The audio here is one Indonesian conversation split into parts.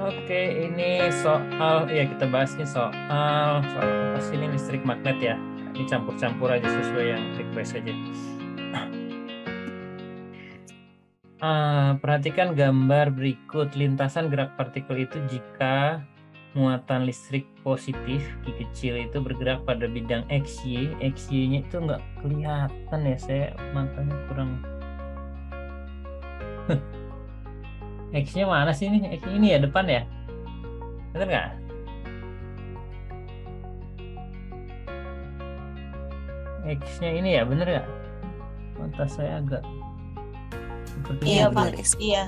Oke, ini soal ya kita bahas nih soal apa sih ini listrik magnet ya. Ini campur-campur aja sesuai yang request aja. Perhatikan gambar berikut. Lintasan gerak partikel itu jika muatan listrik positif Q kecil itu bergerak pada bidang XY. XY-nya itu nggak kelihatan ya, saya matanya kurang. X-nya mana sih ini? X ini ya depan ya? Bener nggak? X-nya ini ya, bener nggak? Mata saya agak Iya Pak, iya.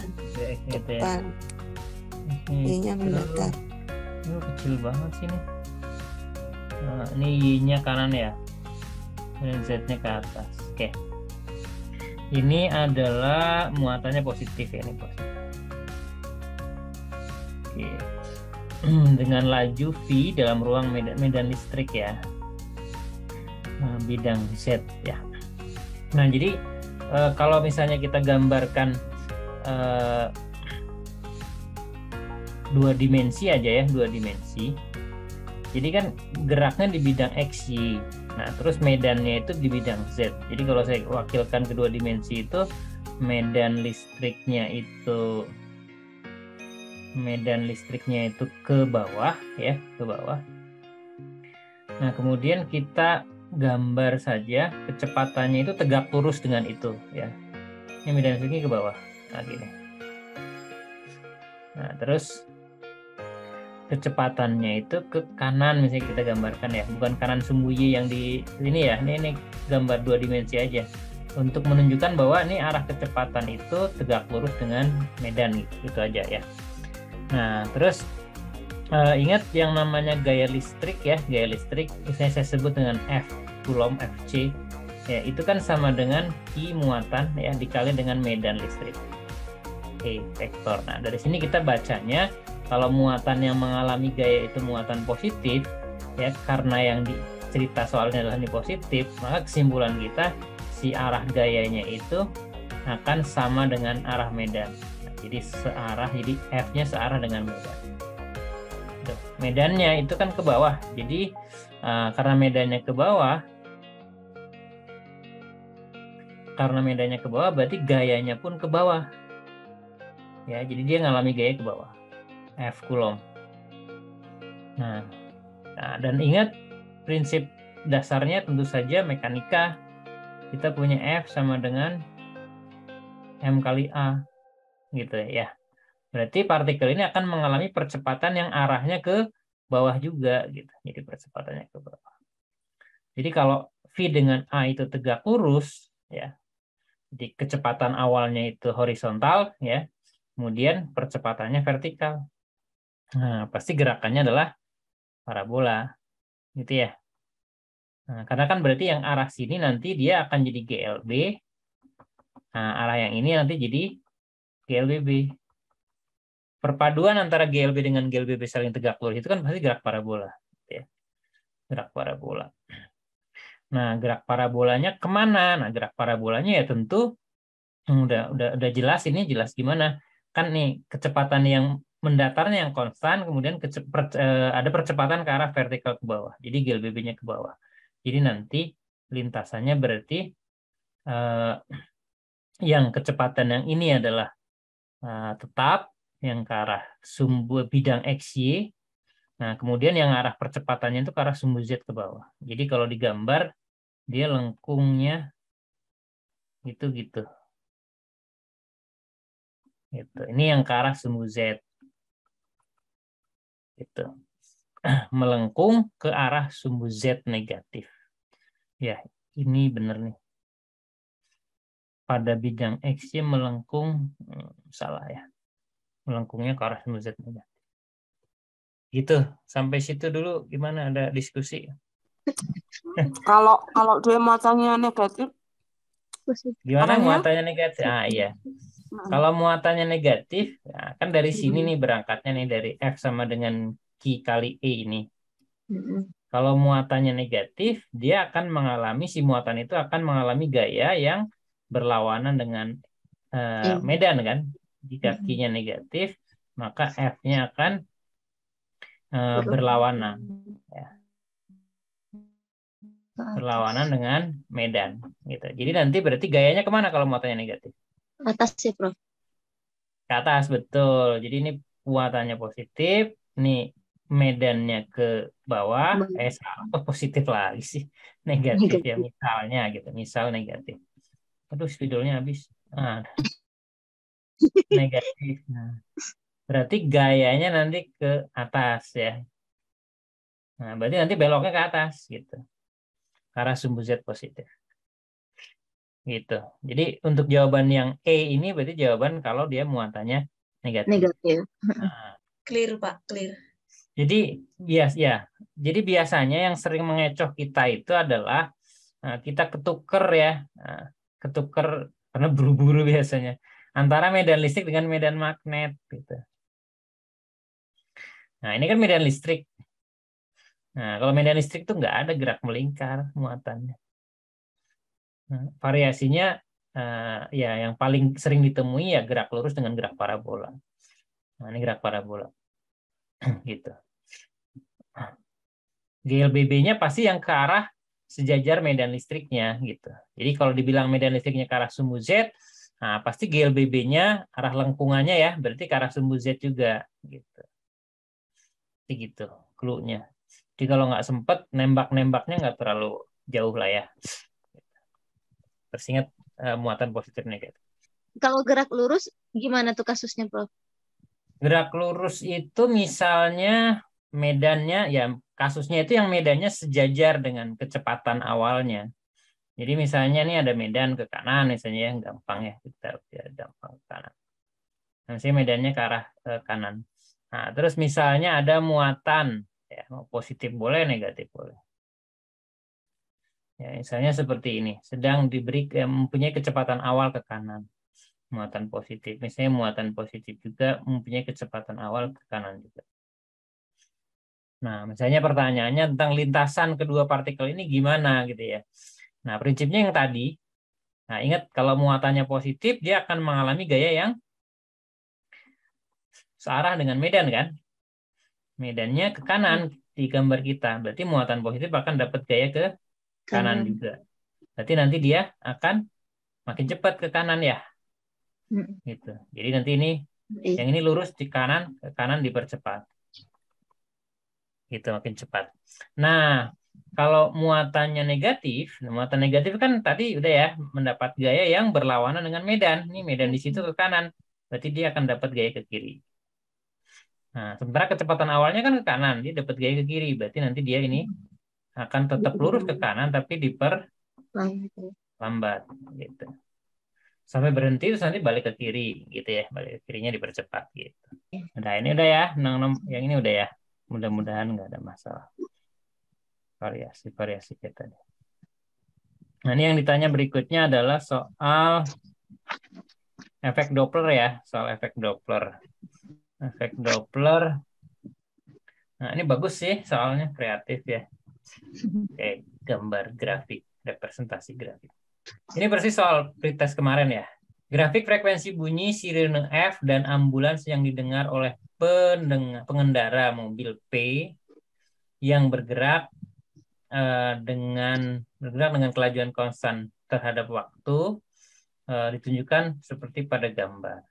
Depan. Y-nya mendatar. Ini kecil banget sih nih. Nah, ini Y-nya kanan ya, dan Z-nya ke atas. Oke. Ini adalah muatannya positif ya, ini positif. Oke. Dengan laju V dalam ruang medan listrik ya. Nah, bidang Z ya. Nah, jadi kalau misalnya kita gambarkan dua dimensi aja ya, dua dimensi. Jadi kan geraknya di bidang XY. Nah, terus medannya itu di bidang Z. Jadi kalau saya wakilkan kedua dimensi itu medan listriknya itu ke bawah ya, ke bawah. Nah, kemudian kita gambar saja kecepatannya itu tegak lurus dengan itu ya. Ini medan listriknya ke bawah. Nah, gini. Nah, terus kecepatannya itu ke kanan, misalnya kita gambarkan ya, bukan kanan sembunyi yang di ini ya, ini gambar dua dimensi aja untuk menunjukkan bahwa ini arah kecepatan itu tegak lurus dengan medan gitu aja ya. Nah, terus ingat yang namanya gaya listrik ya, gaya listrik misalnya saya sebut dengan F Coulomb Fc ya, itu kan sama dengan I muatan ya dikali dengan medan listrik E vektor. Nah, dari sini kita bacanya kalau muatan yang mengalami gaya itu muatan positif ya, karena yang cerita soalnya adalah ini positif, maka kesimpulan kita si arah gayanya itu akan sama dengan arah medan. Nah, jadi searah, jadi F-nya searah dengan medan. Tuh, medannya itu kan ke bawah, jadi karena medannya ke bawah, berarti gayanya pun ke bawah ya, jadi dia ngalami gaya ke bawah. F Coulomb. Nah, dan ingat prinsip dasarnya tentu saja mekanika, kita punya F sama dengan M kali A gitu ya. Berarti partikel ini akan mengalami percepatan yang arahnya ke bawah juga gitu. Jadi percepatannya ke bawah. Jadi kalau V dengan A itu tegak lurus ya. Jadi kecepatan awalnya itu horizontal ya. Kemudian percepatannya vertikal. Nah, pasti gerakannya adalah parabola, gitu ya. Nah, karena kan berarti yang arah sini nanti dia akan jadi GLB. Nah, arah yang ini nanti jadi GLBB. Perpaduan antara GLB dengan GLBB saling tegak lurus itu kan pasti gerak parabola, gitu ya. Gerak parabola. Nah, gerak parabolanya kemana? Nah, gerak parabolanya ya tentu udah jelas, ini jelas gimana? Kan nih kecepatan yang mendatarnya yang konstan, kemudian ada percepatan ke arah vertikal ke bawah. Jadi GLBB-nya ke bawah. Jadi nanti lintasannya berarti yang kecepatan yang ini adalah tetap yang ke arah sumbu bidang XY. Nah, kemudian yang arah percepatannya itu ke arah sumbu Z ke bawah. Jadi kalau digambar dia lengkungnya itu gitu. Gitu. Ini yang ke arah sumbu Z. Gitu. Melengkung ke arah sumbu Z negatif. Ya, ini benar nih. Pada bidang X melengkung, salah ya. Melengkungnya ke arah sumbu Z negatif. Gitu. Sampai situ dulu gimana, ada diskusi? Kalau dia muatannya negatif, Gimana arahnya? muatannya negatif? Iya. Kalau muatannya negatif, nah, kan dari sini nih berangkatnya nih dari F sama dengan Q kali E ini. Kalau muatannya negatif, dia akan mengalami, si muatan itu akan mengalami gaya yang berlawanan dengan medan kan. Jika Q-nya negatif, maka F-nya akan berlawanan. Ya. Berlawanan dengan medan. Gitu. Jadi nanti berarti gayanya kemana kalau muatannya negatif? Atas sih, Prof. Ke atas, betul. Jadi ini muatannya positif, ini medannya ke bawah, salah, positif lagi sih. Negatif ya, misalnya gitu. Misal negatif. Aduh, spidolnya habis. Negatif. Nah, berarti gayanya nanti ke atas ya. Nah, berarti nanti beloknya ke atas gitu. Ke arah sumbu Z positif. Gitu. Jadi untuk jawaban yang E ini berarti jawaban kalau dia muatannya negatif. Nah. Clear, Pak, clear. Jadi jadi biasanya yang sering mengecoh kita itu adalah kita ketuker ya, ketuker karena buru-buru biasanya antara medan listrik dengan medan magnet gitu. Nah ini kan medan listrik. Nah kalau medan listrik itu nggak ada gerak melingkar muatannya. Nah, variasinya ya yang paling sering ditemui ya gerak lurus dengan gerak parabola. Nah ini gerak parabola gitu. GLBB-nya pasti yang ke arah sejajar medan listriknya gitu. Jadi kalau dibilang medan listriknya ke arah sumbu Z, nah pasti GLBB-nya arah lengkungannya ya, berarti ke arah sumbu Z juga gitu. Jadi gitu clue-nya. Jadi kalau nggak sempet nembak-nembaknya nggak terlalu jauh lah ya. Terus ingat muatan positif negatif. Kalau gerak lurus gimana tuh kasusnya, Prof? Gerak lurus itu misalnya medannya ya kasusnya itu yang medannya sejajar dengan kecepatan awalnya. Jadi misalnya nih ada medan ke kanan misalnya yang gampang ya kita gampang ke kanan. Nah, misalnya medannya ke arah kanan. Nah, terus misalnya ada muatan ya mau positif boleh negatif boleh. Ya, misalnya seperti ini, sedang diberi mempunyai kecepatan awal ke kanan. Muatan positif. Misalnya muatan positif juga mempunyai kecepatan awal ke kanan juga. Nah, misalnya pertanyaannya tentang lintasan kedua partikel ini gimana gitu ya. Nah, prinsipnya yang tadi, nah ingat kalau muatannya positif, dia akan mengalami gaya yang searah dengan medan kan. Medannya ke kanan di gambar kita. Berarti muatan positif akan dapat gaya ke kanan juga. Berarti nanti dia akan makin cepat ke kanan ya. Gitu. Jadi nanti ini yang ini lurus di kanan, ke kanan dipercepat. Gitu makin cepat. Nah, kalau muatannya negatif, muatan negatif kan tadi udah ya mendapat gaya yang berlawanan dengan medan. Ini medan di situ ke kanan, berarti dia akan dapat gaya ke kiri. Nah, sementara kecepatan awalnya kan ke kanan, dia dapat gaya ke kiri, berarti nanti dia ini akan tetap lurus ke kanan tapi diperlambat gitu. Sampai berhenti terus nanti balik ke kiri gitu ya, balik ke kirinya dipercepat gitu. Nah, ini udah ya, yang ini udah ya. Mudah-mudahan nggak ada masalah. Variasi kita. Nah, ini yang ditanya berikutnya adalah soal efek Doppler ya, soal efek Doppler. Efek Doppler. Nah, ini bagus sih soalnya kreatif ya. Kayak gambar grafik, representasi grafik. Ini persis soal pretest kemarin ya. Grafik frekuensi bunyi sirene F dan ambulans yang didengar oleh pengendara mobil P yang bergerak dengan kelajuan konstan terhadap waktu ditunjukkan seperti pada gambar.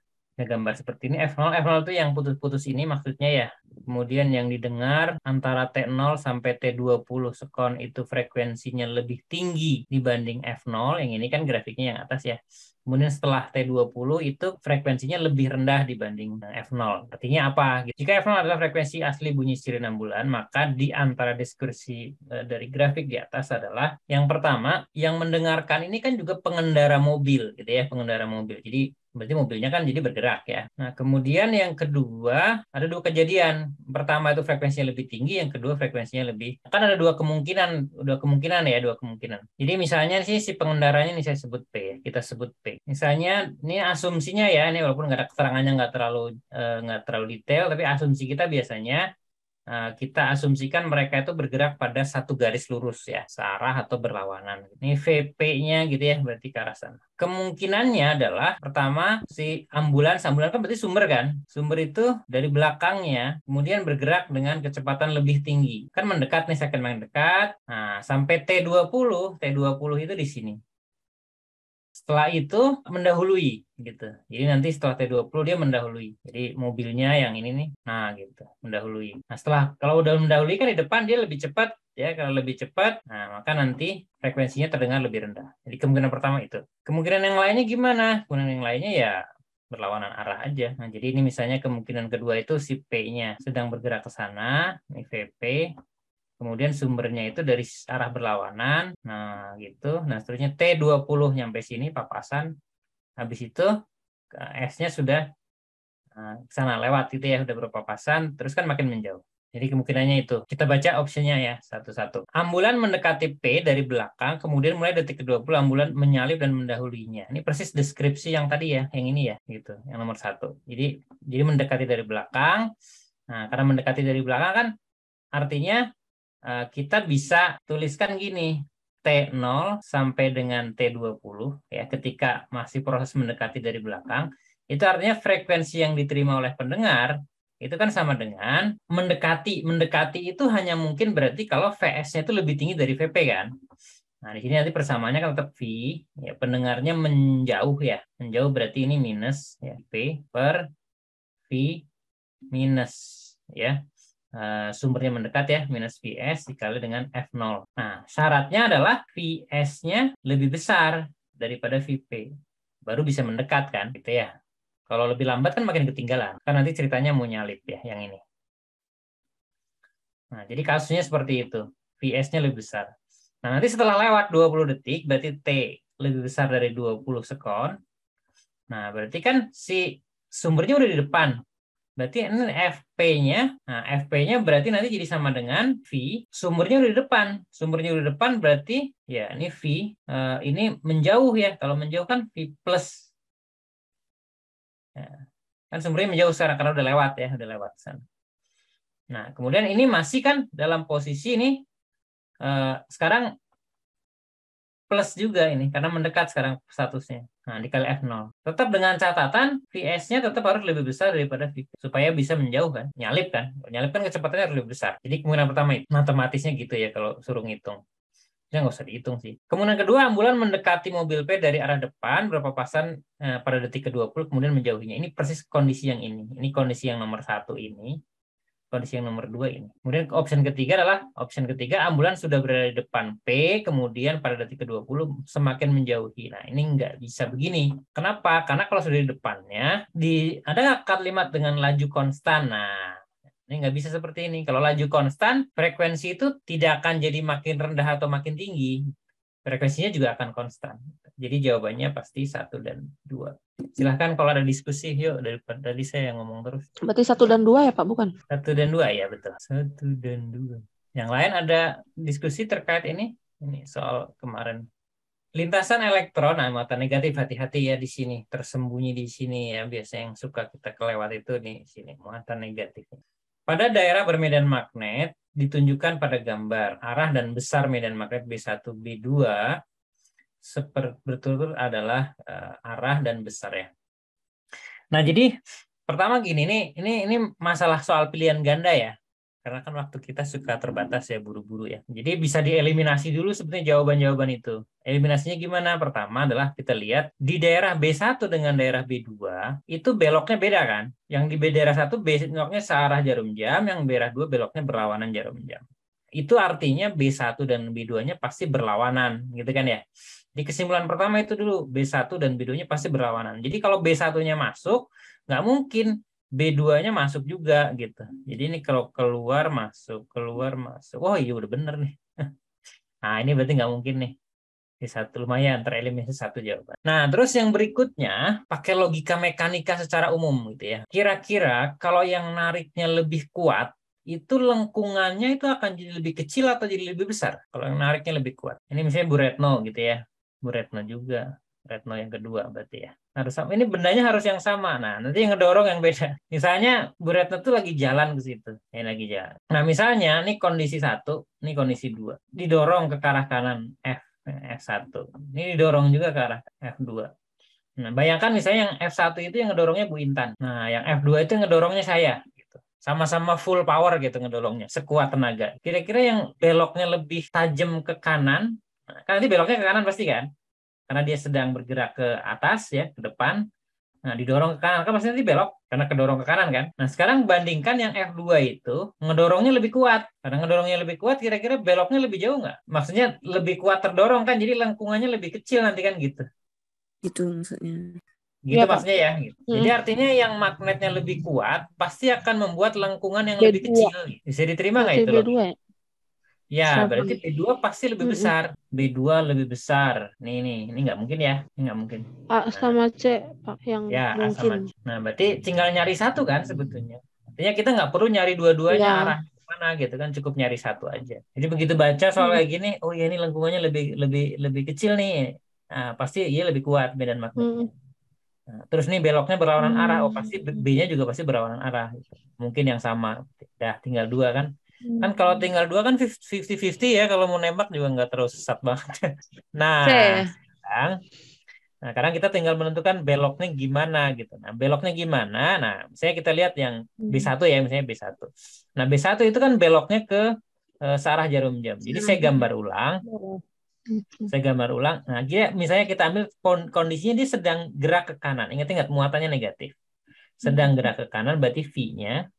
Nah, gambar seperti ini F0 itu yang putus-putus ini maksudnya ya. Kemudian yang didengar antara T0 sampai T20 sekon itu frekuensinya lebih tinggi dibanding F0. Yang ini kan grafiknya yang atas ya. Kemudian setelah T20 itu frekuensinya lebih rendah dibanding F0. Artinya apa? Jika F0 adalah frekuensi asli bunyi sirine ambulan, maka di antara deskripsi dari grafik di atas adalah yang pertama, yang mendengarkan ini kan juga pengendara mobil gitu ya, pengendara mobil. Jadi berarti mobilnya kan jadi bergerak ya. Nah, kemudian yang kedua, ada dua kejadian. Pertama itu frekuensinya lebih tinggi, yang kedua frekuensinya lebih. Kan ada dua kemungkinan ya. Jadi misalnya sih si pengendaranya ini saya sebut P ya, kita sebut P. Misalnya ini asumsinya ya, ini walaupun nggak ada keterangannya nggak terlalu detail, tapi asumsi kita biasanya kita asumsikan mereka itu bergerak pada satu garis lurus ya, searah atau berlawanan. Ini VP-nya gitu ya, berarti ke arah sana. Kemungkinannya adalah pertama si ambulans kan berarti sumber kan? Sumber itu dari belakangnya kemudian bergerak dengan kecepatan lebih tinggi. Kan mendekat nih, second mendekat. Nah, sampai T20 itu di sini. Setelah itu mendahului gitu. Jadi nanti setelah T20 dia mendahului. Jadi mobilnya yang ini nih. Nah, gitu, mendahului. Nah, kalau udah mendahului kan di depan dia lebih cepat ya. Kalau lebih cepat, nah maka nanti frekuensinya terdengar lebih rendah. Jadi kemungkinan pertama itu. Kemungkinan yang lainnya gimana? Kemungkinan yang lainnya ya berlawanan arah aja. Nah, jadi ini misalnya kemungkinan kedua itu si P-nya sedang bergerak ke sana, ini VP. Kemudian sumbernya itu dari arah berlawanan. Nah, gitu. Nah, seterusnya T20 nyampe sini papasan. Habis itu S-nya sudah ke sana lewat gitu ya, udah berpapasan, terus kan makin menjauh. Jadi kemungkinannya itu. Kita baca opsinya ya, satu-satu. Ambulan mendekati P dari belakang, kemudian mulai detik ke-20 ambulan menyalip dan mendahulinya. Ini persis deskripsi yang tadi ya, yang ini ya, gitu, yang nomor 1. Jadi mendekati dari belakang. Nah, karena mendekati dari belakang kan artinya kita bisa tuliskan gini, T0 sampai dengan T20 ya, ketika masih proses mendekati dari belakang, itu artinya frekuensi yang diterima oleh pendengar itu kan sama dengan mendekati. Mendekati itu hanya mungkin berarti kalau VS-nya itu lebih tinggi dari VP kan. Nah, di sini nanti persamaannya kan tetap V, ya, pendengarnya menjauh ya. Menjauh berarti ini minus ya, P per V minus ya. Sumbernya mendekat ya, minus Vs dikali dengan F0. Nah, syaratnya adalah Vs-nya lebih besar daripada Vp. Baru bisa mendekat kan, gitu ya. Kalau lebih lambat kan makin ketinggalan. Kan nanti ceritanya mau nyalip ya, yang ini. Nah, jadi kasusnya seperti itu. Vs-nya lebih besar. Nah, nanti setelah lewat 20 detik, berarti T lebih besar dari 20 sekon. Nah, berarti kan si sumbernya udah di depan. Berarti ini FP-nya, nah FP-nya berarti nanti jadi sama dengan V, sumbernya udah di depan. Sumbernya udah di depan berarti ya ini V, ini menjauh ya. Kalau menjauh kan V plus. Ya. Kan sumbernya menjauh sekarang karena udah lewat ya, udah lewat sana. Nah, kemudian ini masih kan dalam posisi ini, sekarang plus juga ini, karena mendekat sekarang statusnya. Nah, dikali F0. Tetap dengan catatan, Vs-nya tetap harus lebih besar daripada Vp. Supaya bisa menjauh kan, nyalip kan. Nyalip kan kecepatannya harus lebih besar. Jadi kemungkinan pertama itu. Matematisnya gitu ya kalau suruh ngitung. Ya nggak usah dihitung sih. Kemungkinan kedua, ambulan mendekati mobil P dari arah depan, berpapasan pada detik ke-20, kemudian menjauhinya. Ini persis kondisi yang ini. Ini kondisi yang nomor 1 ini. Kondisi yang nomor 2 ini. Kemudian opsi ketiga, ambulans sudah berada di depan P, kemudian pada detik ke-20 semakin menjauhi. Nah, ini nggak bisa begini. Kenapa? Karena kalau sudah di depannya, ada nggak kalimat dengan laju konstan? Nah, ini nggak bisa seperti ini. Kalau laju konstan, frekuensi itu tidak akan jadi makin rendah atau makin tinggi. Frekuensinya juga akan konstan. Jadi jawabannya pasti 1 dan 2. Silahkan kalau ada diskusi, yuk, daripada tadi saya yang ngomong terus. Berarti 1 dan 2 ya Pak, bukan? 1 dan 2 ya, betul. 1 dan 2. Yang lain ada diskusi terkait ini? Ini soal kemarin. Lintasan elektron, nah, muatan negatif, hati-hati ya di sini. Tersembunyi di sini ya, biasanya yang suka kita kelewat itu di sini, muatan negatif. Pada daerah bermedan magnet, ditunjukkan pada gambar arah dan besar medan magnet B1, B2 berturut-turut adalah arah dan besar ya. Nah, jadi pertama gini, ini masalah soal pilihan ganda ya. Karena kan waktu kita suka terbatas ya, buru-buru ya. Jadi bisa dieliminasi dulu sebetulnya jawaban-jawaban itu. Eliminasinya gimana? Pertama adalah kita lihat di daerah B1 dengan daerah B2 itu beloknya beda kan. Yang di daerah 1 beloknya searah jarum jam, yang daerah 2 beloknya berlawanan jarum jam. Itu artinya B1 dan B2-nya pasti berlawanan, gitu kan ya. Di kesimpulan pertama itu dulu, B1 dan B2-nya pasti berlawanan. Jadi kalau B1-nya masuk, nggak mungkin B2-nya masuk juga gitu. Jadi ini kalau keluar masuk. Oh iya udah bener nih. Nah ini berarti nggak mungkin nih. B1 lumayan tereliminasi 1 jawaban. Nah terus yang berikutnya pakai logika mekanika secara umum gitu ya. Kira-kira kalau yang nariknya lebih kuat, itu lengkungannya itu akan jadi lebih kecil atau jadi lebih besar? Kalau yang nariknya lebih kuat. Ini misalnya Bu Retno gitu ya. Bu Retno juga. Retno yang kedua berarti ya. Harus sama. Ini bendanya harus yang sama. Nah, nanti yang ngedorong yang beda. Misalnya Bu Retno tuh lagi jalan ke situ. Lagi jalan. Nah, misalnya ini kondisi 1, ini kondisi 2. Didorong ke arah kanan F1. Ini didorong juga ke arah F2. Nah, bayangkan misalnya yang F1 itu yang ngedorongnya Bu Intan. Nah, yang F2 itu yang ngedorongnya saya. Gitu. Sama-sama full power gitu ngedorongnya. Sekuat tenaga. Kira-kira yang beloknya lebih tajam ke kanan. Nah, kan nanti beloknya ke kanan pasti kan? Karena dia sedang bergerak ke atas ya, ke depan. Nah, didorong ke kanan kan pasti nanti belok karena kedorong ke kanan kan. Nah, sekarang bandingkan yang F2 itu ngedorongnya lebih kuat. Karena ngedorongnya lebih kuat, kira-kira beloknya lebih jauh nggak? Maksudnya lebih kuat terdorong kan, jadi lengkungannya lebih kecil nanti kan gitu. Itu maksudnya. Gitu ya, maksudnya ya. Gitu. Jadi artinya yang magnetnya lebih kuat pasti akan membuat lengkungan yang lebih kecil. Bisa diterima nggak itu loh? Ya, berarti B2 pasti lebih besar. B2 lebih besar. Ini nggak mungkin ya. Ini nggak mungkin. A sama C, Pak, yang ya, mungkin. A sama C. Nah, berarti tinggal nyari satu kan sebetulnya. Artinya kita nggak perlu nyari dua-duanya arah mana gitu kan, cukup nyari satu aja. Jadi begitu baca soal kayak gini, oh ya ini lengkungannya lebih kecil nih. Nah, pasti iya lebih kuat medan magnetnya. Nah, terus nih beloknya berlawanan arah, oh pasti B-nya juga pasti berlawanan arah. Mungkin yang sama. Dah tinggal 2 kan. Kan kalau tinggal 2 kan 50-50 ya, kalau mau nembak juga nggak terus sesat banget. Nah, sekarang kita tinggal menentukan beloknya gimana gitu. Nah, beloknya gimana? Nah, misalnya kita lihat yang B1 ya, misalnya B1. Nah, B1 itu kan beloknya ke searah jarum jam. Jadi saya gambar ulang. Nah, dia misalnya kita ambil kondisinya dia sedang gerak ke kanan. Ingat-ingat muatannya negatif. Sedang gerak ke kanan berarti V-nya.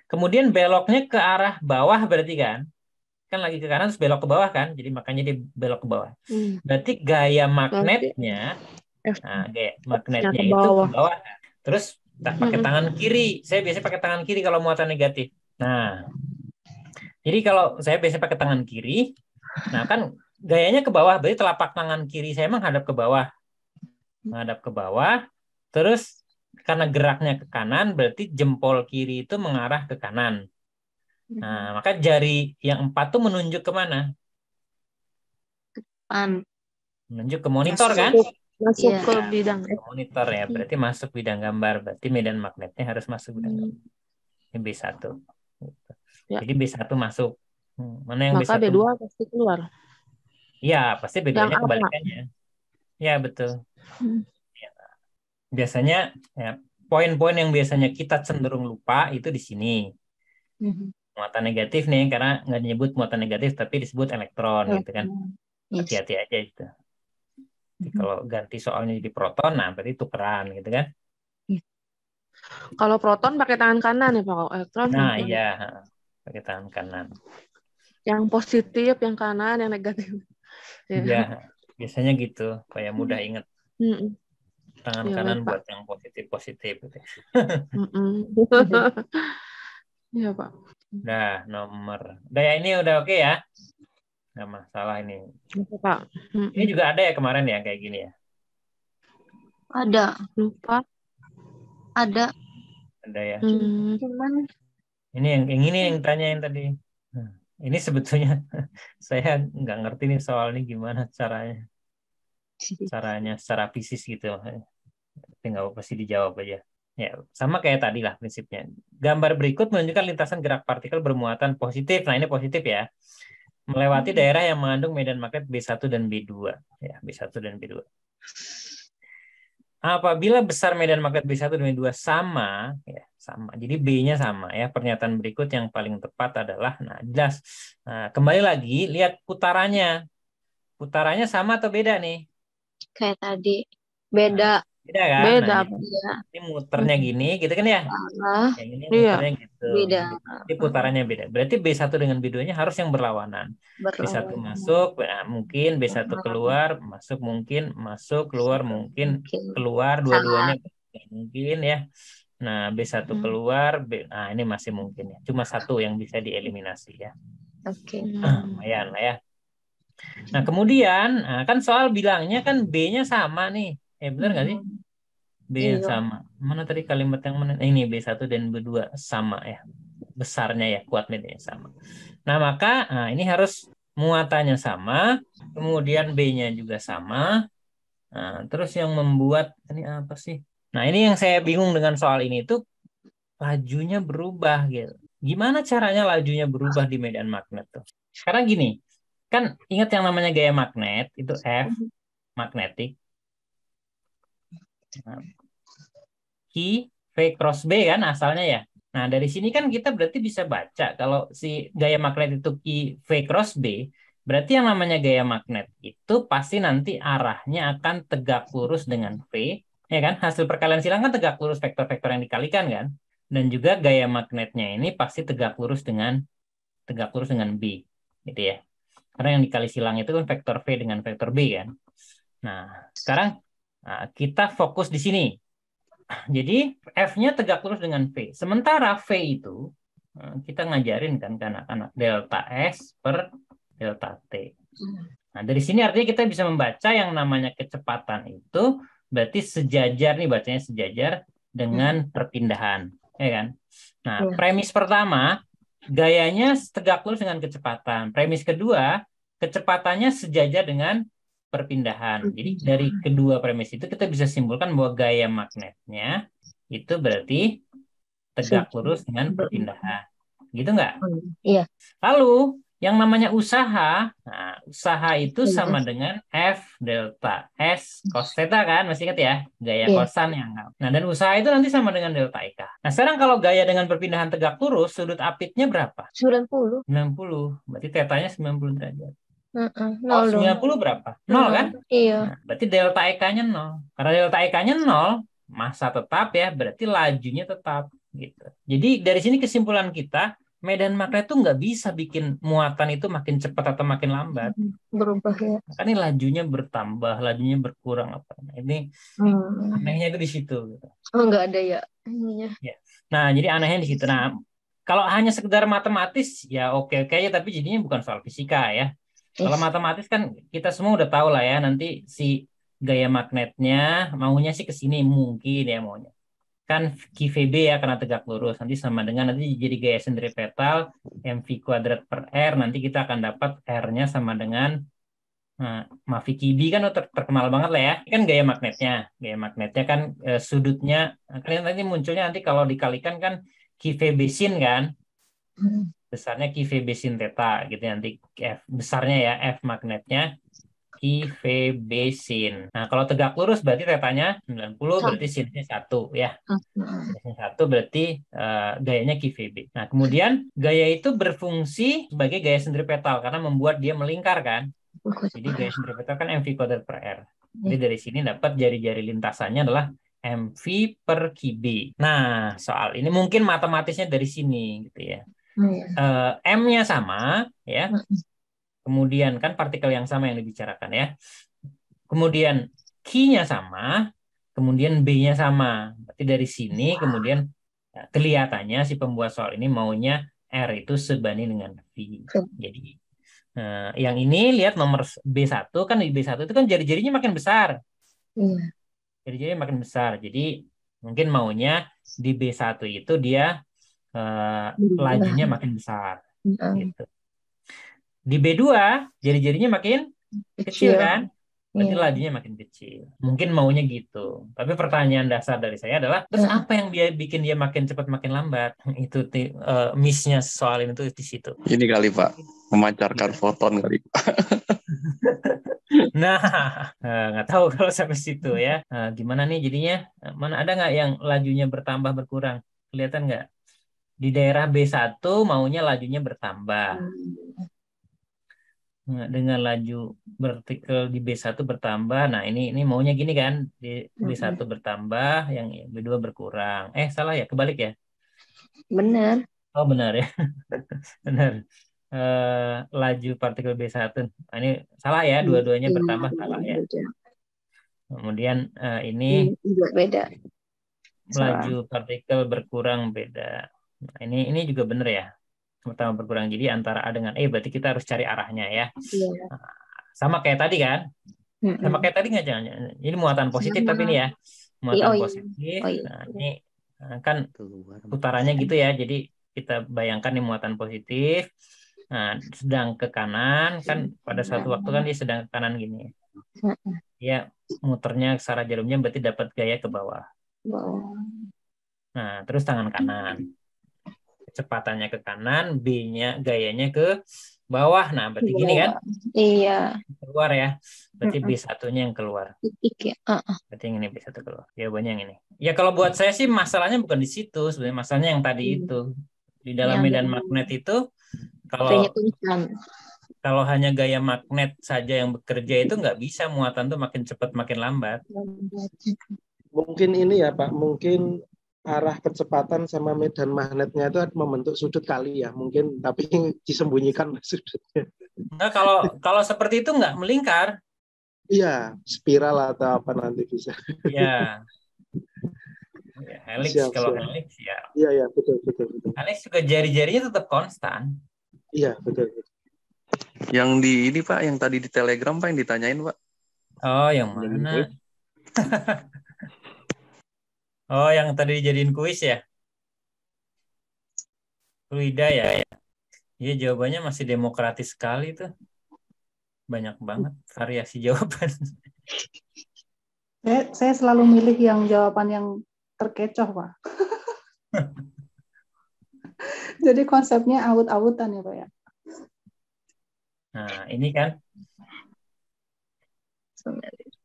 Kemudian beloknya ke arah bawah berarti kan lagi ke kanan terus belok ke bawah kan, jadi makanya dia belok ke bawah. Berarti gaya magnetnya, gaya magnetnya itu ke bawah. Terus pakai tangan kiri, saya biasanya pakai tangan kiri kalau muatan negatif. Nah, jadi kalau saya biasanya pakai tangan kiri, nah kan gayanya ke bawah, berarti telapak tangan kiri saya menghadap ke bawah, terus karena geraknya ke kanan, berarti jempol kiri itu mengarah ke kanan. Nah, maka jari yang 4 tuh menunjuk ke mana? Menunjuk ke monitor kan? Masuk ke bidang monitor ya, berarti masuk bidang gambar. Berarti medan magnetnya harus masuk bidang gambar. Ini B1. Ya. Jadi B1 masuk. Mana yang maka B1? B2 pasti keluar. Iya, pasti B2-nya kebalikannya. Ya, betul. Ya. Biasanya ya, poin-poin yang biasanya kita cenderung lupa itu di sini. Muatan negatif nih, karena nggak disebut muatan negatif, tapi disebut elektron gitu kan. Hati-hati aja gitu. Jadi kalau ganti soalnya jadi proton, nah berarti tukeran gitu kan. Kalau proton pakai tangan kanan ya Pak, elektron. Nah iya, pakai tangan kanan. Yang positif, yang kanan, yang negatif. Iya, biasanya gitu, supaya mudah ingat. Tangan kanan buat yang positif-positif. Gitu. Iya Pak. Udah nomor. Udah ya, ini udah oke ya. Nggak masalah ini. Pak. Ini juga ada ya kemarin ya kayak gini ya. Ada. Lupa. Ada ya. Cuman ini yang ini yang tanyain tadi. Ini sebetulnya saya nggak ngerti nih soal ini gimana caranya secara fisik gitu. Tapi nggak apa pasti dijawab aja. Ya, sama kayak tadi lah prinsipnya. Gambar berikut menunjukkan lintasan gerak partikel bermuatan positif. Nah, ini positif ya. Melewati daerah yang mengandung medan magnet B1 dan B2. Ya, B1 dan B2. Apabila besar medan magnet B1 dan B2 sama, ya, sama. Jadi B-nya sama ya. Pernyataan berikut yang paling tepat adalah jelas. Nah, kembali lagi lihat putarannya. Putarannya sama atau beda nih? Kayak tadi. Beda. Beda kan? Beda. Ini muternya gini, gitu kan ya? Yang ini muternya gitu. Beda. Jadi putarannya beda. Berarti B1 dengan B2-nya harus yang berlawanan. B1 masuk, mungkin B1 keluar, masuk mungkin, masuk, keluar mungkin, keluar dua-duanya mungkin ya. Nah, B1 keluar, nah ini masih mungkin ya. Cuma satu yang bisa dieliminasi ya. Oke. Lumayan lah ya. Nah, kemudian, kan soal bilangnya kan B-nya sama nih. Benar nggak sih? B yang sama. Mana tadi kalimat yang mana? Ini B1 dan B2 sama ya. Besarnya ya, kuat medannya sama. Nah, maka ini harus muatannya sama, kemudian B-nya juga sama. Nah, terus yang membuat ini apa sih? Nah, ini yang saya bingung dengan soal ini itu lajunya berubah gitu. Gimana caranya lajunya berubah di medan magnet tuh? Karena gini, kan ingat yang namanya gaya magnet itu F, magnetic. Nah, Q, V cross B kan asalnya ya. Nah, dari sini kan kita berarti bisa baca kalau si gaya magnet itu Q, V cross B, berarti yang namanya gaya magnet itu pasti nanti arahnya akan tegak lurus dengan V, ya kan? Hasil perkalian silang kan tegak lurus vektor-vektor yang dikalikan kan? Dan juga gaya magnetnya ini pasti tegak lurus dengan B, gitu ya. Karena yang dikali silang itu kan vektor V dengan vektor B kan. Nah, sekarang kita fokus di sini. Jadi F-nya tegak lurus dengan V. Sementara V itu kita ngajarin kan ke anak-anak delta S per delta T. Nah, dari sini artinya kita bisa membaca yang namanya kecepatan itu berarti sejajar nih, bacanya sejajar dengan perpindahan, ya kan? Nah, Iya. premis pertama gayanya tegak lurus dengan kecepatan. Premis kedua, kecepatannya sejajar dengan perpindahan. Jadi dari kedua premis itu kita bisa simpulkan bahwa gaya magnetnya itu berarti tegak lurus dengan perpindahan. Gitu nggak? Iya. Lalu yang namanya usaha, nah usaha itu Iya. sama dengan F delta S cos theta kan, masih ingat ya? Gaya Iya. kosan yang. Nah, dan usaha itu nanti sama dengan delta IK. Nah, sekarang kalau gaya dengan perpindahan tegak lurus, sudut apitnya berapa? 90. 90. Berarti tetanya 90 derajat. Nol Oh, dong. 90 berapa? 0 kan? Iya. Nah, berarti delta IK-nya 0. Karena delta IK-nya 0, massa tetap ya, berarti lajunya tetap gitu. Jadi dari sini kesimpulan kita, medan magnet itu nggak bisa bikin muatan itu makin cepat atau makin lambat. Berubah ya. Kan ini lajunya bertambah, lajunya berkurang apa. Nah, ini anehnya itu di situ. Gitu. Oh, nggak ada ya ininya. Ya. Nah, jadi anehnya di situ. Nah, kalau hanya sekedar matematis ya oke-oke aja, tapi jadinya bukan soal fisika ya. Kalau matematis kan kita semua udah tahu lah ya, nanti si gaya magnetnya maunya sih ke sini mungkin ya maunya. Kan QVB ya karena tegak lurus, nanti sama dengan nanti jadi gaya sentripetal mv kuadrat per R, nanti kita akan dapat R-nya sama dengan Mavi Kibi kan terkenal banget lah ya. Ini kan gaya magnetnya. Gaya magnetnya kan sudutnya kalian nanti munculnya nanti kalau dikalikan kan QVB sin kan. Besarnya QVB sin theta gitu nanti F besarnya ya F magnetnya QVB sin. Nah, kalau tegak lurus berarti tetanya 90 berarti sinnya 1 ya. Sinnya 1 berarti gayanya QVB. Nah, kemudian gaya itu berfungsi sebagai gaya sentripetal karena membuat dia melingkar kan. Jadi gaya sentripetal kan mv kuadrat per R. Jadi dari sini dapat jari-jari lintasannya adalah mv per QB. Nah, soal ini mungkin matematisnya dari sini gitu ya. M-nya sama ya. Kemudian kan partikel yang sama yang dibicarakan ya. Kemudian Q-nya sama, kemudian B-nya sama. Berarti dari sini kemudian kelihatannya si pembuat soal ini maunya R itu sebanding dengan V. Jadi yang ini lihat nomor B1 kan di B1 itu kan jari-jarinya makin besar. Jari-jarinya makin besar. Jadi mungkin maunya di B1 itu dia lajunya makin besar. Gitu. Di B2 jari-jarinya makin kecil kan? Berarti lajunya makin kecil. Mungkin maunya gitu. Tapi pertanyaan dasar dari saya adalah, terus apa yang dia bikin dia makin cepat makin lambat? Itu miss-nya soal ini tuh di situ. Ini kali Pak, memancarkan foton kali. Nah, nggak tahu kalau sampai situ ya. Gimana nih jadinya? Mana ada nggak yang lajunya bertambah berkurang? Kelihatan nggak? Di daerah B1 maunya lajunya bertambah. Dengan laju vertikal di B1 bertambah. Nah, ini maunya gini kan, di B1 bertambah, yang B2 berkurang. Salah ya, kebalik ya? Benar. Oh, benar ya. Benar. Laju partikel B1. Nah, ini salah ya, dua-duanya bertambah salah ya. Kemudian ini juga beda. laju partikel berkurang beda. Nah, ini juga benar ya. Pertama berkurang. Jadi antara A dengan E berarti kita harus cari arahnya ya. Iya. Sama kayak tadi kan? Sama kayak tadi nggak jangan? Ini muatan positif tapi ini ya. Muatan positif. Nah, ini kan putarannya gitu ya. Jadi kita bayangkan ini muatan positif. Nah, sedang ke kanan kan pada suatu waktu kan dia sedang ke kanan gini. Ya, muternya ke arah jarumnya berarti dapat gaya ke bawah. Bawah. Nah, terus tangan kanan. Kecepatannya ke kanan, B-nya gayanya ke bawah. Nah, berarti gini kan? Iya. Keluar ya. Berarti Mm-mm. B1-nya yang keluar. Titik ya. Berarti yang ini B1 keluar. Jawabannya yang ini. Ya kalau buat saya sih masalahnya bukan di situ. Sebenarnya masalahnya yang tadi itu. Di dalam Yang medan magnet itu, V-nya kalau konstan. hanya gaya magnet saja yang bekerja itu nggak bisa muatan tuh makin cepat makin lambat. Mungkin ini ya Pak, mungkin arah kecepatan sama medan magnetnya itu membentuk sudut kali ya, mungkin, tapi disembunyikan sudutnya. Nah, kalau seperti itu nggak melingkar. Iya, spiral atau apa nanti bisa. Ya, helix. Siap, Kalau siap. helix ya. Iya, betul. Helix juga jari-jarinya tetap konstan. Iya, betul. Yang di ini Pak, yang tadi di Telegram Pak yang ditanyain Pak. Oh, yang mana? Oh, yang tadi dijadiin kuis ya? Fluida ya? Iya, jawabannya masih demokratis sekali tuh. Banyak banget variasi jawaban. Saya selalu milih yang jawaban yang terkecoh, Pak. Jadi konsepnya awut-awutan ya, Pak ya. Nah, ini kan.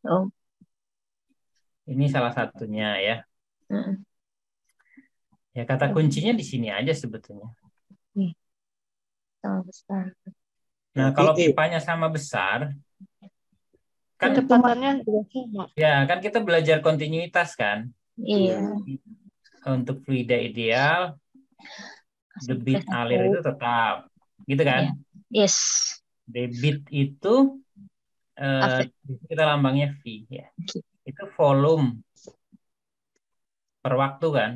Oh. Ini salah satunya ya. Mm. Ya, kata kuncinya di sini aja sebetulnya. Sama besar. Nah, kalau pipanya sama besar, kan Kecepatannya juga sama. ya kan kita belajar kontinuitas kan. Iya. Untuk fluida ideal, debit alir itu tetap, gitu kan? Yes. Debit itu kita lambangnya V ya. Itu volume per waktu kan?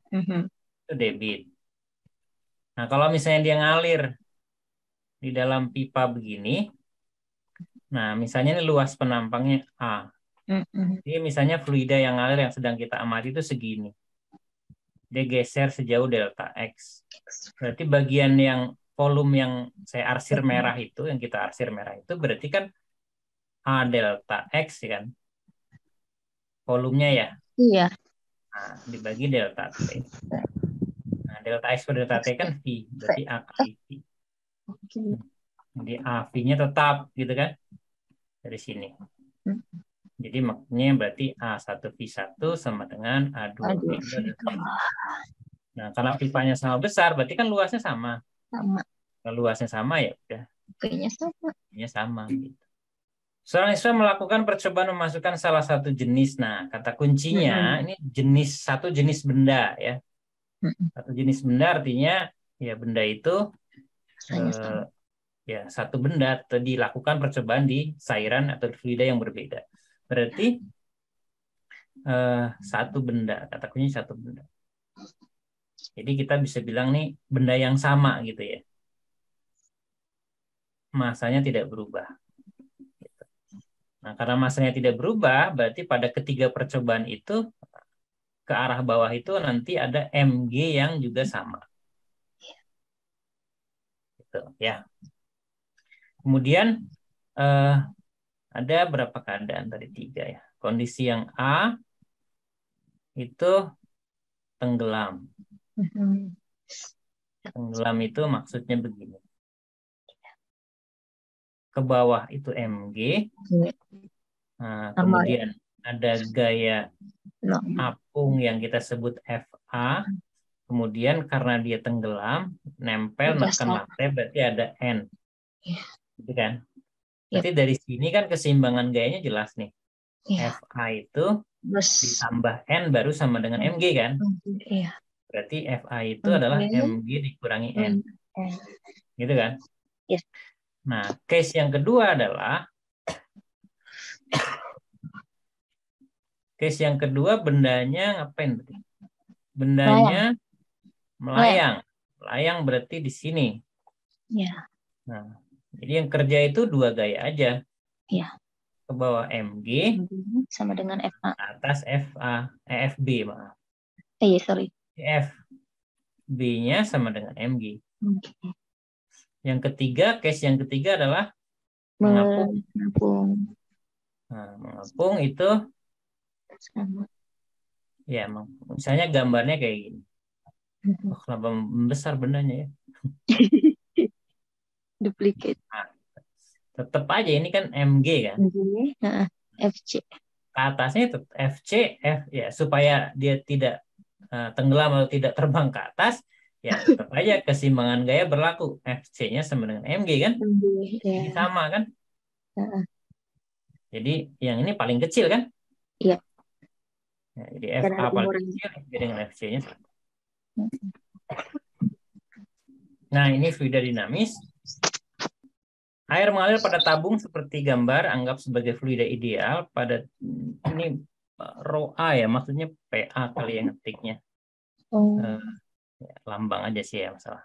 Itu debit. Nah, kalau misalnya dia ngalir di dalam pipa begini, nah misalnya ini luas penampangnya A. Jadi misalnya fluida yang ngalir yang sedang kita amati itu segini. Dia geser sejauh delta X. Berarti bagian yang volume yang saya arsir merah itu, yang kita arsir merah itu berarti kan A delta X ya kan? Volumenya ya? Iya. Nah, dibagi delta T. Nah, delta X per delta T kan V. Berarti A kali V. Jadi AV-nya tetap gitu kan? Dari sini. Jadi makanya berarti A1V1 sama dengan A2V2. Nah, karena pipanya sama besar, berarti kan luasnya sama. Kalau luasnya sama ya udah. V-nya sama. Gitu. Seorang siswa melakukan percobaan memasukkan salah satu jenis. Nah, kata kuncinya ini satu jenis benda ya. Satu jenis benda artinya ya benda itu ya satu benda atau dilakukan percobaan di cairan atau fluida yang berbeda. Berarti satu benda, kata kunci satu benda. Jadi kita bisa bilang nih benda yang sama gitu ya. Masanya tidak berubah. Nah, karena masanya tidak berubah, berarti pada ketiga percobaan itu ke arah bawah itu nanti ada mg yang juga sama. Gitu ya. Kemudian ada berapa keadaan tadi? 3 ya. Kondisi yang A itu tenggelam. Tenggelam itu maksudnya begini. Ke bawah itu mg. Nah, kemudian ada gaya apung yang kita sebut FA. Kemudian karena dia tenggelam, nempel menekan lantai, berarti ada N. Gitu kan? Berarti dari sini kan keseimbangan gayanya jelas nih. FA itu ditambah N baru sama dengan mg kan? Berarti FA itu adalah mg dikurangi N. Gitu kan? Nah, case yang kedua adalah bendanya ngapain? Bendanya melayang. Melayang berarti di sini. Nah, jadi yang kerja itu 2 gaya aja. Ke bawah mg sama dengan FA. Atas FB maaf. FB-nya sama dengan mg. Yang ketiga, case yang ketiga adalah mengapung. Nah, mengepung itu Sama. ya misalnya gambarnya kayak gini. Oh, kenapa membesar bendanya ya? Duplicate. Nah, tetap aja ini kan MG kan. Nah, FC. Ke atasnya itu FC F ya supaya dia tidak tenggelam atau tidak terbang ke atas, ya tetap aja keseimbangan gaya berlaku. FC-nya sama dengan MG kan? Ini Ya. sama kan? Heeh. Jadi yang ini paling kecil kan? Iya. Ya, jadi Dan FA ada paling umurannya. kecil dengan FC-nya sama. Nah, ini fluida dinamis. Air mengalir pada tabung seperti gambar, anggap sebagai fluida ideal pada ini rho A ya, maksudnya PA kali yang ngetiknya. Oh. Ya, lambang aja sih ya masalah.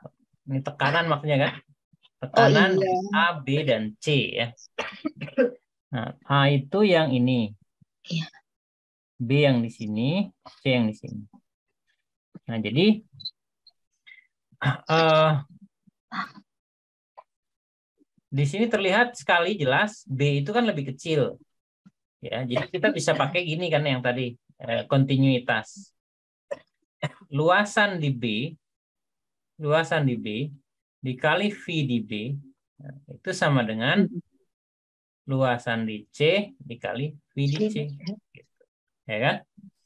Ini tekanan maksudnya kan? Oh Tekanan iya. A, B, dan C ya. Nah, A itu yang ini. Iya. B yang di sini, C yang di sini. Nah, jadi di sini terlihat sekali jelas B itu kan lebih kecil. Ya, jadi kita bisa pakai gini kan yang tadi kontinuitas. Luasan di B dikali V di B itu sama dengan luasan di C dikali V di C. Gitu. Ya kan?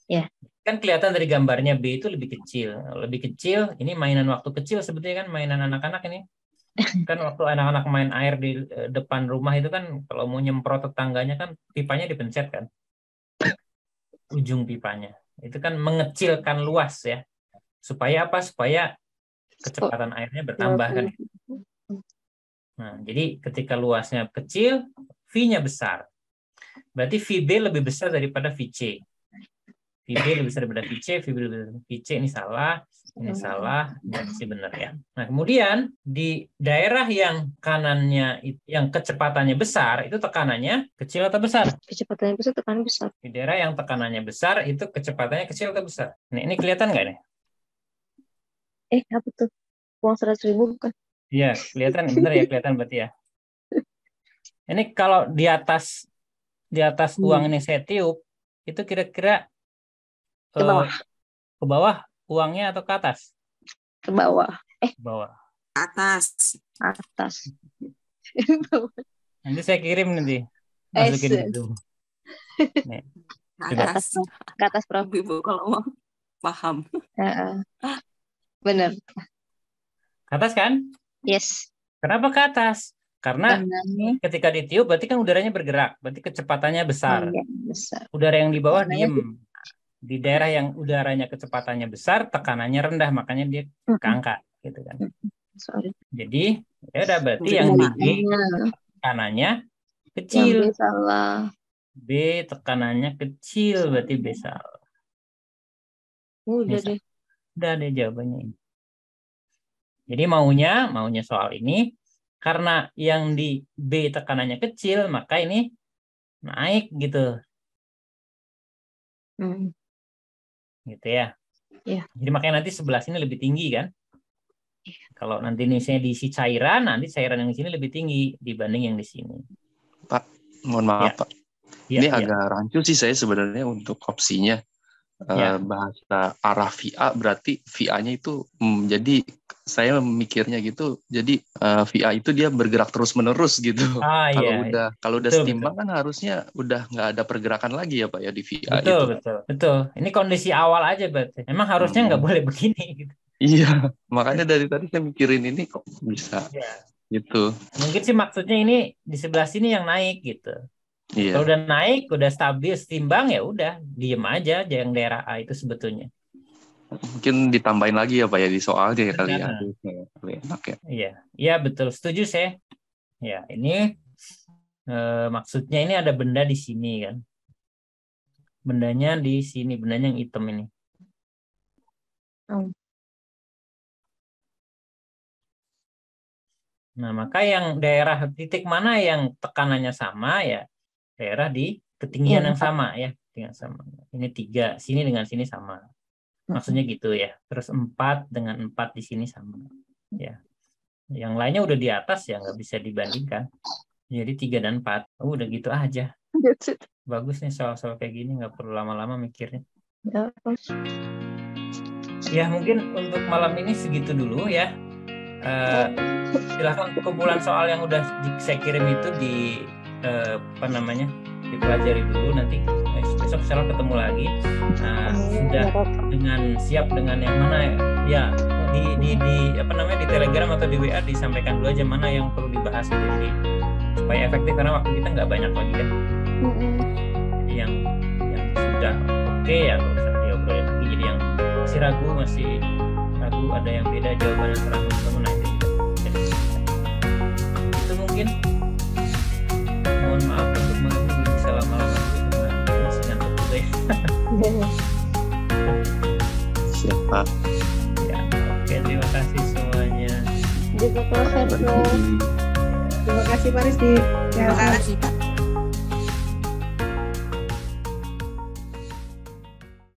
Ya. Kan kelihatan dari gambarnya B itu lebih kecil. Lebih kecil, ini mainan waktu kecil sebetulnya kan, mainan anak-anak ini. Kan waktu anak-anak main air di depan rumah itu kan kalau mau nyemprot tetangganya kan pipanya dipencet kan. Ujung pipanya. Itu kan mengecilkan luas ya. Supaya apa? Supaya kecepatan airnya bertambah kan. Nah, jadi ketika luasnya kecil, V-nya besar. Berarti VB lebih besar daripada VC. VB lebih besar daripada VC, VB lebih besar daripada VC. Ini salah, ini masih benar ya. Nah, kemudian di daerah yang kanannya, yang kecepatannya besar, itu tekanannya kecil atau besar? Kecepatannya besar, tekanan besar. Di daerah yang tekanannya besar, itu kecepatannya kecil atau besar? Nah, ini kelihatan nggak nih? Apa tuh? Uang 100.000 bukan? Iya, kelihatan, benar ya, kelihatan berarti ya. Ini kalau di atas uang ini saya tiup, itu kira-kira Ke bawah. ke bawah uangnya atau ke atas? Ke bawah. Ke bawah. Atas. Atas. Nanti saya kirim nanti. Masukin ke Zoom. Nih, Ke atas. Ke atas, Prof. Ibu kalau mau paham. Benar. ke atas kan? Yes. Kenapa ke atas? Karena ketika ditiup berarti kan udaranya bergerak, berarti kecepatannya besar. Iya, besar. Udara yang di bawah Tekanannya diem. Di daerah yang udaranya kecepatannya besar, tekanannya rendah, makanya dia keangkat, gitu kan. Sorry. Jadi, ya udah berarti yang di B tekanannya kecil. Yang B salah. B tekanannya kecil, berarti B salah. Udah deh. Udah ada jawabannya ini. Jadi maunya soal ini, karena yang di B tekanannya kecil, maka ini naik gitu. Gitu ya. Iya. Jadi makanya nanti sebelah sini lebih tinggi kan. Kalau nanti ini saya diisi cairan, nanti cairan yang di sini lebih tinggi dibanding yang di sini. Pak, mohon maaf Ya. Pak. Ya, Ini ya. agak rancu sih saya sebenarnya untuk opsinya. Ya. Bahasa arah VA berarti VA-nya itu jadi saya mikirnya gitu. Jadi VA itu dia bergerak terus-menerus gitu. Kalau udah setimbang kan harusnya udah nggak ada pergerakan lagi ya Pak ya di VA itu. Betul. Ini kondisi awal aja berarti. Emang harusnya nggak boleh begini gitu. Iya, makanya dari tadi saya mikirin ini kok bisa gitu. Mungkin sih maksudnya ini di sebelah sini yang naik gitu. Iya. Kalau udah naik, udah stabil, setimbang ya udah diem aja yang daerah A itu sebetulnya. Mungkin ditambahin lagi ya Pak ya di soalnya ya kali ya. Enak ya. Iya betul. Setuju saya. Ya ini maksudnya ini ada benda di sini kan. Bendanya di sini, bendanya yang hitam ini. Nah, maka yang daerah titik mana yang tekanannya sama ya daerah di ketinggian yang sama ya, dengan sama. Ini 3, sini dengan sini sama. Maksudnya gitu ya. Terus 4 dengan 4 di sini sama. Ya. Yang lainnya udah di atas ya nggak bisa dibandingkan. Jadi 3 dan 4. Udah gitu aja. Bagus nih soal-soal kayak gini, nggak perlu lama-lama mikirnya. Ya, Ya mungkin untuk malam ini segitu dulu ya. Silahkan kumpulan soal yang udah saya kirim itu dipelajari dulu, nanti besok Sarah ketemu lagi. Sudah siap dengan yang mana ya di Telegram atau di WA disampaikan dulu aja mana yang perlu dibahas gitu, jadi supaya efektif karena waktu kita nggak banyak lagi kan. Jadi yang sudah oke ya nggak usah diobrolin lagi, jadi yang masih ragu ada yang beda jawabannya terang teman itu juga. Itu mungkin, mohon maaf untuk malam ini belum bisa lama-lama karena masih ngantuk juga ya. Siapa? Ya, oke, terima kasih semuanya. juga close. Terima kasih Pak Rizky. Terima kasih, Pak.